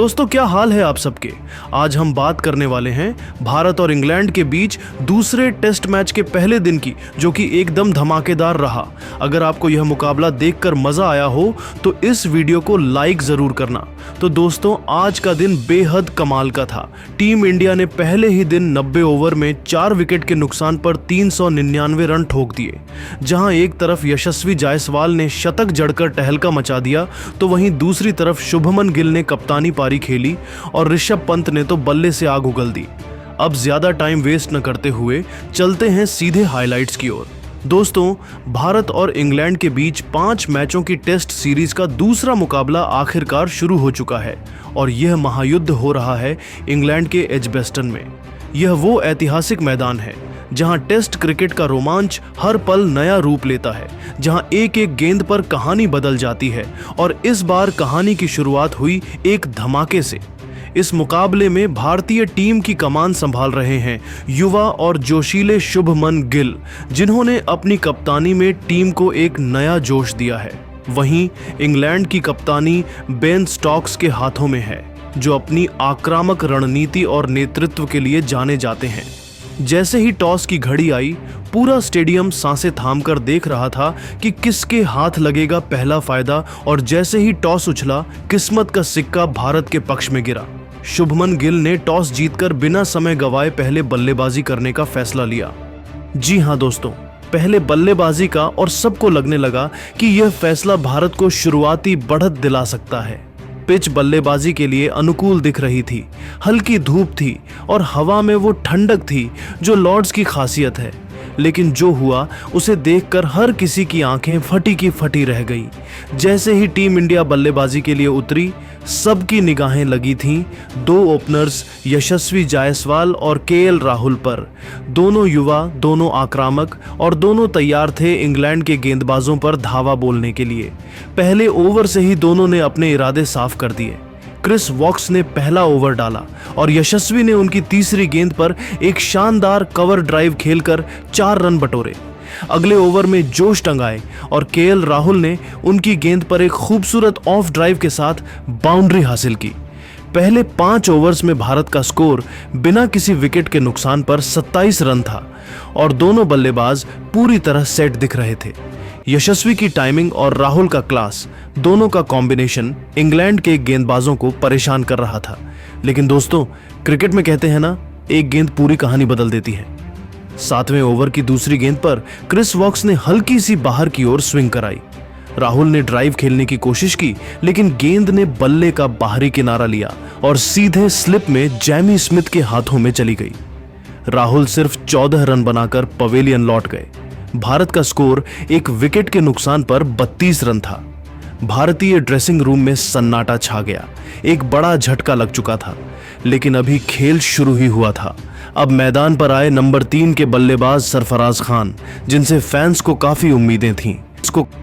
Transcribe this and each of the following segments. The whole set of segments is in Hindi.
दोस्तों, क्या हाल है आप सबके। आज हम बात करने वाले हैं भारत और इंग्लैंड के बीच दूसरे टेस्ट मैच के पहले दिन की, जो कि एकदम धमाकेदार रहा। अगर आपको यह मुकाबला देखकर मजा आया हो तो इस वीडियो को लाइक जरूर करना। तो दोस्तों, आज का दिन बेहद कमाल का था। टीम इंडिया ने पहले ही दिन 90 ओवर में 4 विकेट के नुकसान पर 399 रन ठोक दिए। जहां एक तरफ यशस्वी जायसवाल ने शतक जड़कर टहलका मचा दिया, तो वहीं दूसरी तरफ शुभमन गिल ने कप्तानी पारी खेली और ऋषभ पंत ने तो बल्ले से आग उगल दी। अब ज्यादा टाइम वेस्ट न करते हुए चलते हैं सीधे हाइलाइट्स की ओर। दोस्तों, भारत और इंग्लैंड के बीच 5 मैचों की टेस्ट सीरीज का दूसरा मुकाबला आखिरकार शुरू हो चुका है और यह महायुद्ध हो रहा है इंग्लैंड के एजबेस्टन में। यह वो ऐतिहासिक मैदान है जहां टेस्ट क्रिकेट का रोमांच हर पल नया रूप लेता है, जहां एक एक गेंद पर कहानी बदल जाती है और इस बार कहानी की शुरुआत हुई एक धमाके से। इस मुकाबले में भारतीय टीम की कमान संभाल रहे हैं युवा और जोशीले शुभमन गिल, जिन्होंने अपनी कप्तानी में टीम को एक नया जोश दिया है। वहीं इंग्लैंड की कप्तानी बेन स्टोक्स के हाथों में है, जो अपनी आक्रामक रणनीति और नेतृत्व के लिए जाने जाते हैं। जैसे ही टॉस की घड़ी आई, पूरा स्टेडियम सांसें थामकर देख रहा था कि किसके हाथ लगेगा पहला फायदा, और जैसे ही टॉस उछला, किस्मत का सिक्का भारत के पक्ष में गिरा। शुभमन गिल ने टॉस जीतकर बिना समय गंवाए पहले बल्लेबाजी करने का फैसला लिया। जी हां दोस्तों, पहले बल्लेबाजी का, और सबको लगने लगा कि यह फैसला भारत को शुरुआती बढ़त दिला सकता है। पिच बल्लेबाजी के लिए अनुकूल दिख रही थी, हल्की धूप थी और हवा में वो ठंडक थी जो लॉर्ड्स की खासियत है। लेकिन जो हुआ उसे देखकर हर किसी की आंखें फटी की फटी रह गई। जैसे ही टीम इंडिया बल्लेबाजी के लिए उतरी, सबकी निगाहें लगी थीं 2 ओपनर्स यशस्वी जायसवाल और केएल राहुल पर। दोनों युवा, दोनों आक्रामक और दोनों तैयार थे इंग्लैंड के गेंदबाजों पर धावा बोलने के लिए। पहले ओवर से ही दोनों ने अपने इरादे साफ कर दिए। क्रिस वॉक्स ने पहला ओवर डाला और यशस्वी ने उनकी तीसरी गेंद पर एक शानदार कवर ड्राइव खेलकर 4 रन बटोरे। अगले ओवर में जोश टंगाए और केएल राहुल ने उनकी गेंद पर एक खूबसूरत ऑफ ड्राइव के साथ बाउंड्री हासिल की। पहले 5 ओवर्स में भारत का स्कोर बिना किसी विकेट के नुकसान पर 27 रन था और दोनों बल्लेबाज पूरी तरह सेट दिख रहे थे। यशस्वी की टाइमिंग और राहुल का क्लास, दोनों का कॉम्बिनेशन इंग्लैंड के गेंदबाजों को परेशान कर रहा था। लेकिन दोस्तों, क्रिकेट में कहते हैं ना, एक गेंद पूरी कहानी बदल देती है। 7वें ओवर की दूसरी गेंद पर क्रिस वॉक्स ने हल्की सी बाहर की ओर स्विंग कराई। राहुल ने ड्राइव खेलने की कोशिश की, लेकिन गेंद ने बल्ले का बाहरी किनारा लिया और सीधे स्लिप में जैमी स्मिथ के हाथों में चली गई। राहुल सिर्फ 14 रन बनाकर पवेलियन लौट गए। भारत का स्कोर एक विकेट के नुकसान पर 32 रन था। भारतीय ड्रेसिंग रूम में सन्नाटा छा गया। एक बड़ा झटका लग चुका था, लेकिन अभी खेल शुरू ही हुआ था। अब मैदान पर आए नंबर 3 के बल्लेबाज सरफराज खान, जिनसे फैंस को काफी उम्मीदें थीं।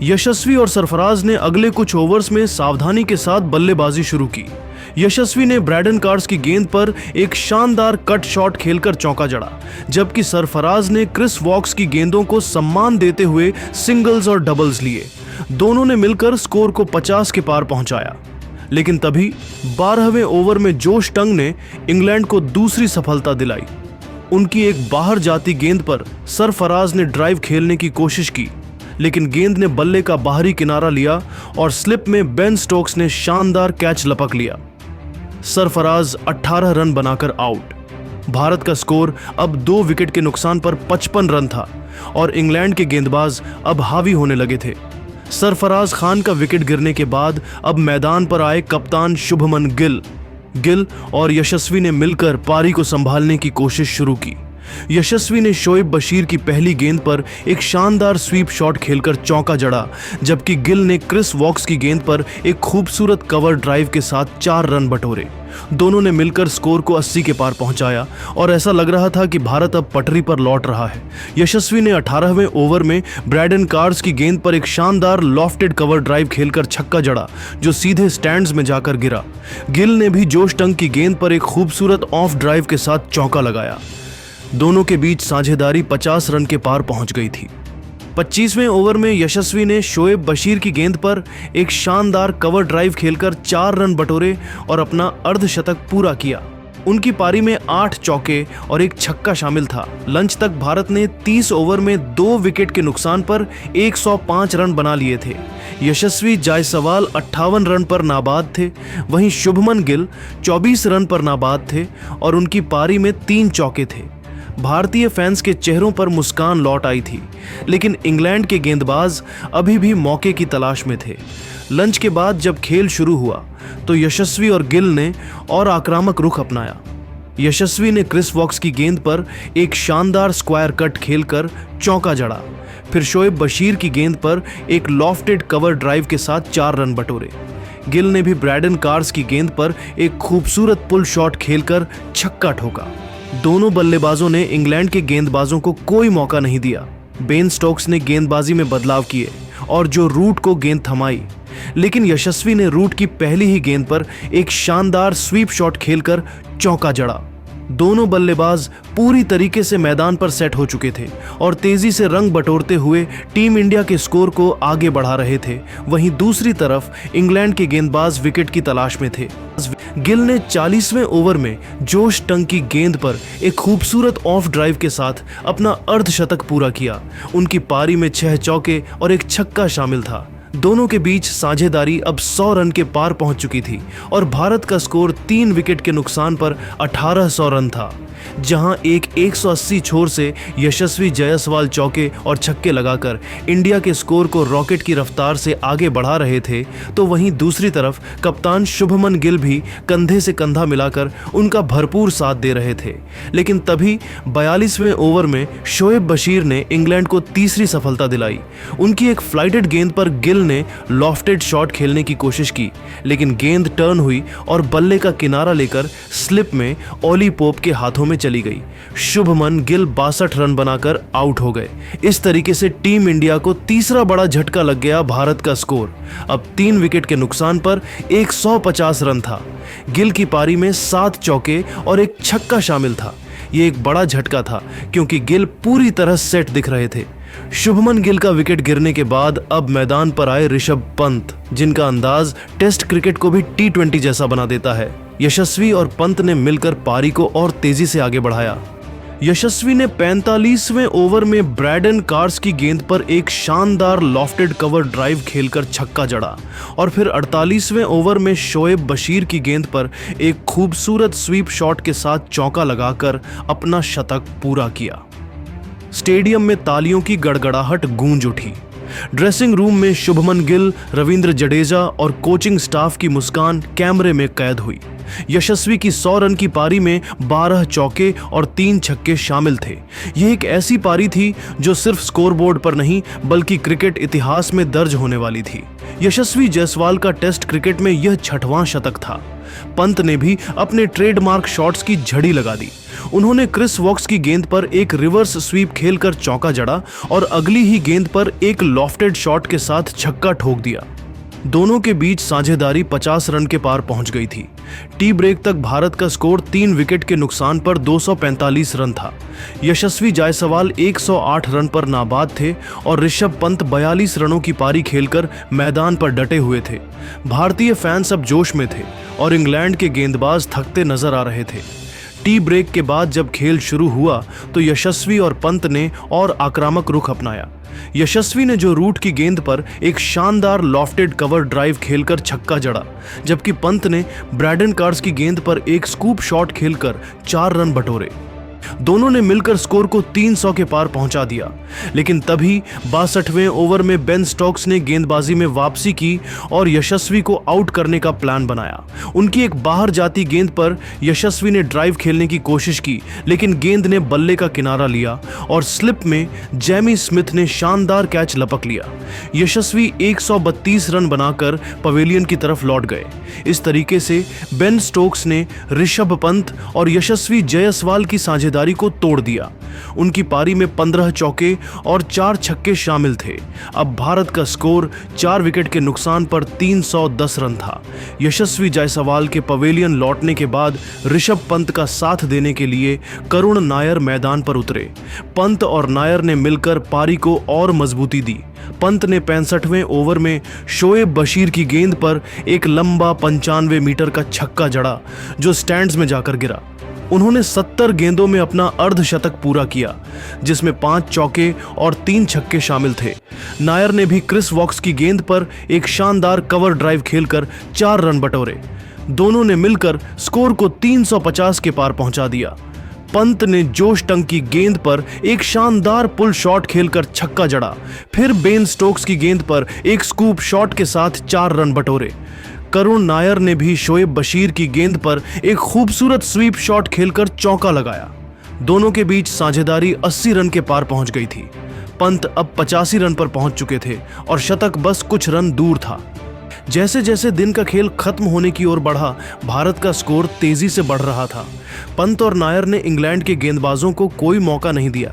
यशस्वी और सरफराज ने अगले कुछ ओवर्स में सावधानी के साथ बल्लेबाजी शुरू की। यशस्वी ने ब्रैडन कार्स की गेंद पर एक शानदार कट शॉट खेलकर चौका जड़ा, जबकि सरफराज ने क्रिस वॉक्स की गेंदों को सम्मान देते हुए सिंगल्स और डबल्स लिए। दोनों ने मिलकर स्कोर को 50 के पार पहुंचाया। लेकिन तभी 12वें ओवर में जोश टंग ने इंग्लैंड को दूसरी सफलता दिलाई। उनकी एक बाहर जाती गेंद पर सरफराज ने ड्राइव खेलने की कोशिश की, लेकिन गेंद ने बल्ले का बाहरी किनारा लिया और स्लिप में बेन स्टोक्स ने शानदार कैच लपक लिया। सरफराज 18 रन बनाकर आउट। भारत का स्कोर अब 2 विकेट के नुकसान पर 55 रन था और इंग्लैंड के गेंदबाज अब हावी होने लगे थे। सरफराज खान का विकेट गिरने के बाद अब मैदान पर आए कप्तान शुभमन गिल और यशस्वी ने मिलकर पारी को संभालने की कोशिश शुरू की। यशस्वी ने शोएब बशीर की पहली गेंद पर एक शानदार स्वीप शॉट खेलकर चौका जड़ा, जबकि गिल ने क्रिस वॉक्स की गेंद पर एक खूबसूरत कवर ड्राइव के साथ 4 रन बटोरे। दोनों ने मिलकर स्कोर को 80 के पार पहुंचाया और ऐसा लग रहा था कि भारत अब पटरी पर लौट रहा है। यशस्वी ने 18वें ओवर में ब्रैडन कार्स की गेंद पर एक शानदार लॉफ्टेड कवर ड्राइव खेलकर छक्का जड़ा, जो सीधे स्टैंड्स में जाकर गिरा। गिल ने भी जोश टंग की गेंद पर एक खूबसूरत ऑफ ड्राइव के साथ चौका लगाया। दोनों के बीच साझेदारी 50 रन के पार पहुंच गई थी। 25वें ओवर में यशस्वी ने शोएब बशीर की गेंद पर एक शानदार कवर ड्राइव खेलकर 4 रन बटोरे और अपना अर्धशतक पूरा किया। उनकी पारी में 8 चौके और एक छक्का शामिल था। लंच तक भारत ने 30 ओवर में 2 विकेट के नुकसान पर 105 रन बना लिए थे। यशस्वी जायसवाल 58 रन पर नाबाद थे, वहीं शुभमन गिल 24 रन पर नाबाद थे और उनकी पारी में 3 चौके थे। भारतीय फैंस के चेहरों पर मुस्कान लौट आई थी, लेकिन इंग्लैंड के गेंदबाज अभी भी मौके की तलाश में थे। लंच के बाद जब खेल शुरू हुआ तो यशस्वी और गिल ने और आक्रामक रुख अपनाया। यशस्वी ने क्रिस वॉक्स की गेंद पर एक शानदार स्क्वायर कट खेलकर चौका जड़ा, फिर शोएब बशीर की गेंद पर एक लॉफ्टेड कवर ड्राइव के साथ 4 रन बटोरे। गिल ने भी ब्रैडन कार्स की गेंद पर एक खूबसूरत पुल शॉट खेलकर छक्का ठोका। दोनों बल्लेबाजों ने इंग्लैंड के गेंदबाजों को कोई मौका नहीं दिया। बेन स्टोक्स ने गेंदबाजी में बदलाव किए और जो रूट को गेंद थमाई, लेकिन यशस्वी ने रूट की पहली ही गेंद पर एक शानदार स्वीप शॉट खेलकर चौका जड़ा। दोनों बल्लेबाज पूरी तरीके से मैदान पर सेट हो चुके थे और तेजी से रंग बटोरते हुए टीम इंडिया के स्कोर को आगे बढ़ा रहे थे। वहीं दूसरी तरफ इंग्लैंड के गेंदबाज विकेट की तलाश में थे। गिल ने 40वें ओवर में जोश टंग की गेंद पर एक खूबसूरत ऑफ ड्राइव के साथ अपना अर्धशतक पूरा किया। उनकी पारी में 6 चौके और एक छक्का शामिल था। दोनों के बीच साझेदारी अब 100 रन के पार पहुंच चुकी थी और भारत का स्कोर 3 विकेट के नुकसान पर 1800 रन था। जहां एक 180 छोर से यशस्वी जायसवाल चौके और छक्के लगाकर इंडिया के स्कोर को रॉकेट की रफ्तार से आगे बढ़ा रहे थे, तो वहीं दूसरी तरफ कप्तान शुभमन गिल भी कंधे से कंधा मिलाकर उनका भरपूर साथ दे रहे थे। लेकिन तभी 42वें ओवर में शोएब बशीर ने इंग्लैंड को तीसरी सफलता दिलाई। उनकी एक फ्लाइटेड गेंद पर गिल ने लॉफ्टेड शॉट खेलने की कोशिश की, लेकिन गेंद टर्न हुई और बल्ले का किनारा लेकर स्लिप में ओली पोप के हाथों में चली गई। शुभमन गिल 62 रन बनाकर आउट हो गए। इस तरीके से टीम इंडिया को तीसरा बड़ा झटका लग गया। भारत का स्कोर अब 3 विकेट के नुकसान पर 150 रन था। गिल की पारी में 7 चौके और एक छक्का शामिल था। ये एक बड़ा झटका था क्योंकि गिल पूरी तरह सेट दिख रहे थे। शुभमन गिल का विकेट गिरने के बाद अब मैदान पर आए ऋषभ पंत, जिनका अंदाज टेस्ट क्रिकेट को भी T20 जैसा बना देता है। यशस्वी और पंत ने मिलकर पारी को और तेजी से आगे बढ़ाया। यशस्वी ने 45वें ओवर में ब्रैडन कार्स की गेंद पर एक शानदार लॉफ्टेड कवर ड्राइव खेलकर छक्का जड़ा और फिर 48वें ओवर में शोएब बशीर की गेंद पर एक खूबसूरत स्वीप शॉट के साथ चौका लगाकर अपना शतक पूरा किया। स्टेडियम में तालियों की गड़गड़ाहट गूंज उठी। ड्रेसिंग रूम में शुभमन गिल, रविंद्र जडेजा और कोचिंग स्टाफ की मुस्कान कैमरे में कैद हुई। यशस्वी की 100 रन की पारी में 12 चौके और 3 छक्के शामिल थे। यह एक ऐसी पारी थी जो सिर्फ स्कोरबोर्ड पर नहीं बल्कि क्रिकेट इतिहास में दर्ज होने वाली थी। यशस्वी जायसवाल का टेस्ट क्रिकेट में यह 6वां शतक था। पंत ने भी अपने ट्रेडमार्क शॉट्स की झड़ी लगा दी। उन्होंने क्रिस वॉक्स की गेंद पर एक रिवर्स स्वीप खेलकर चौका जड़ा और अगली ही गेंद पर एक लॉफ्टेड शॉट के साथ छक्का ठोक दिया। दोनों के बीच साझेदारी 50 रन के पार पहुंच गई थी। टी ब्रेक तक भारत का स्कोर 3 विकेट के नुकसान पर 245 रन था। यशस्वी जायसवाल 108 रन पर नाबाद थे और ऋषभ पंत 42 रनों की पारी खेलकर मैदान पर डटे हुए थे। भारतीय फैंस अब जोश में थे और इंग्लैंड के गेंदबाज थकते नजर आ रहे थे। टी ब्रेक के बाद जब खेल शुरू हुआ तो यशस्वी और पंत ने और आक्रामक रुख अपनाया। यशस्वी ने जो रूट की गेंद पर एक शानदार लॉफ्टेड कवर ड्राइव खेलकर छक्का जड़ा, जबकि पंत ने ब्रैडन कार्स की गेंद पर एक स्कूप शॉट खेलकर 4 रन बटोरे। दोनों ने मिलकर स्कोर को 300 के पार पहुंचा दिया। लेकिन तभी 62वें ओवर में बेन स्टोक्स ने गेंदबाजी में वापसी की और यशस्वी को आउट करने का प्लान बनाया। उनकी एक बाहर जाती गेंद पर यशस्वी ने ड्राइव खेलने की कोशिश की, लेकिन गेंद ने बल्ले का किनारा लिया और स्लिप में जेमी स्मिथ ने शानदार कैच लपक लिया। यशस्वी 132 रन बनाकर पवेलियन की तरफ लौट गए। इस तरीके से बेन स्टोक्स ने ऋषभ पंत और यशस्वी जायसवाल की साझेदारी साझेदारी को तोड़ दिया। उनकी पारी में 15 चौके और 4 छक्के शामिल थे। अब भारत का स्कोर 4 विकेट के नुकसान पर 310 रन था। यशस्वी जायसवाल के पवेलियन लौटने के बाद ऋषभ पंत का साथ देने के लिए करुण नायर मैदान पर उतरे। पंत और नायर ने मिलकर पारी को और मजबूती दी। पंत ने 65वें ओवर में शोएब बशीर की गेंद पर एक लंबा 95 मीटर का छक्का जड़ा जो स्टैंड्स में जाकर गिरा। उन्होंने 70 गेंदों में अपना अर्धशतक पूरा किया, जिसमें 5 चौके और 3 छक्के शामिल थे। नायर ने भी क्रिस वॉक्स की गेंद पर एक शानदार कवर ड्राइव खेलकर 4 रन बटोरे। दोनों ने मिलकर स्कोर को 350 के पार पहुंचा दिया। पंत ने जोश टंग की गेंद पर एक शानदार पुल शॉट खेलकर छक्का जड़ा, फिर बेन स्टोक्स की गेंद पर एक स्कूप शॉट के साथ 4 रन बटोरे। करुण नायर ने भी शोएब बशीर की गेंद पर एक खूबसूरत स्वीप शॉट खेलकर चौका लगाया। दोनों के बीच साझेदारी 80 रन के पार पहुंच गई थी। पंत अब 85 रन पर पहुंच चुके थे और शतक बस कुछ रन दूर था। जैसे जैसे दिन का खेल खत्म होने की ओर बढ़ा, भारत का स्कोर तेजी से बढ़ रहा था। पंत और नायर ने इंग्लैंड के गेंदबाजों को कोई मौका नहीं दिया।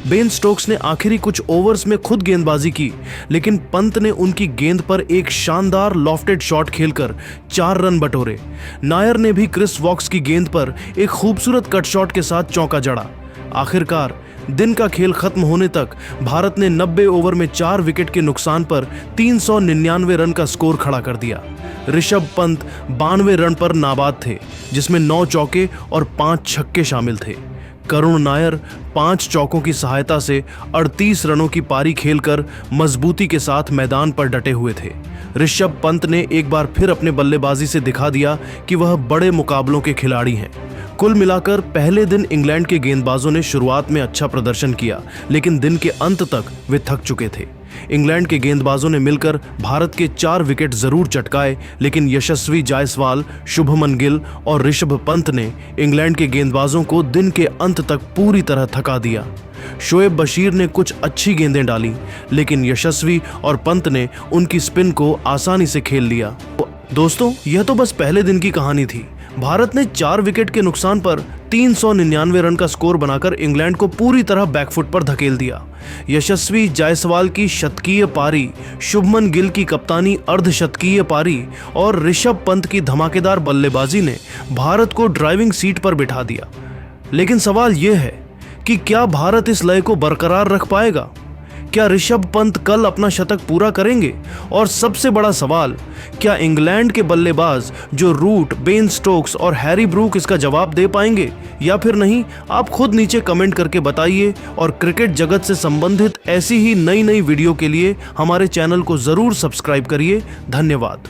बेन स्टोक्स ने आखिरी कुछ ओवर्स में खुद गेंदबाजी की, लेकिन पंत ने उनकी गेंद पर एक शानदार लॉफ्टेड शॉट खेलकर 4 रन बटोरे। नायर ने भी क्रिस वॉक्स की गेंद पर एक खूबसूरत कट शॉट के साथ चौका जड़ा। आखिरकार दिन का खेल खत्म होने तक भारत ने 90 ओवर में 4 विकेट के नुकसान पर 399 रन का स्कोर खड़ा कर दिया। ऋषभ पंत 92 रन पर नाबाद थे, जिसमें 9 चौके और 5 छक्के शामिल थे। करुण नायर 5 चौकों की सहायता से 38 रनों की पारी खेलकर मजबूती के साथ मैदान पर डटे हुए थे। ऋषभ पंत ने एक बार फिर अपने बल्लेबाजी से दिखा दिया कि वह बड़े मुकाबलों के खिलाड़ी हैं। कुल मिलाकर पहले दिन इंग्लैंड के गेंदबाजों ने शुरुआत में अच्छा प्रदर्शन किया, लेकिन दिन के अंत तक वे थक चुके थे। इंग्लैंड के गेंदबाजों ने मिलकर भारत के 4 विकेट जरूर चटकाए, लेकिन यशस्वी जायसवाल, शुभमन गिल और ऋषभ पंत ने इंग्लैंड के गेंदबाजों को दिन के अंत तक पूरी तरह थका दिया। शोएब बशीर ने कुछ अच्छी गेंदें डाली, लेकिन यशस्वी और पंत ने उनकी स्पिन को आसानी से खेल लिया। दोस्तों, यह तो बस पहले दिन की कहानी थी। भारत ने 4 विकेट के नुकसान पर 399 रन का स्कोर बनाकर इंग्लैंड को पूरी तरह बैकफुट पर धकेल दिया। यशस्वी जायसवाल की शतकीय पारी, शुभमन गिल की कप्तानी अर्धशतकीय पारी और ऋषभ पंत की धमाकेदार बल्लेबाजी ने भारत को ड्राइविंग सीट पर बिठा दिया। लेकिन सवाल यह है कि क्या भारत इस लय को बरकरार रख पाएगा? क्या ऋषभ पंत कल अपना शतक पूरा करेंगे? और सबसे बड़ा सवाल, क्या इंग्लैंड के बल्लेबाज जो रूट, बेन स्टोक्स और हैरी ब्रूक इसका जवाब दे पाएंगे या फिर नहीं? आप खुद नीचे कमेंट करके बताइए और क्रिकेट जगत से संबंधित ऐसी ही नई वीडियो के लिए हमारे चैनल को जरूर सब्सक्राइब करिए। धन्यवाद।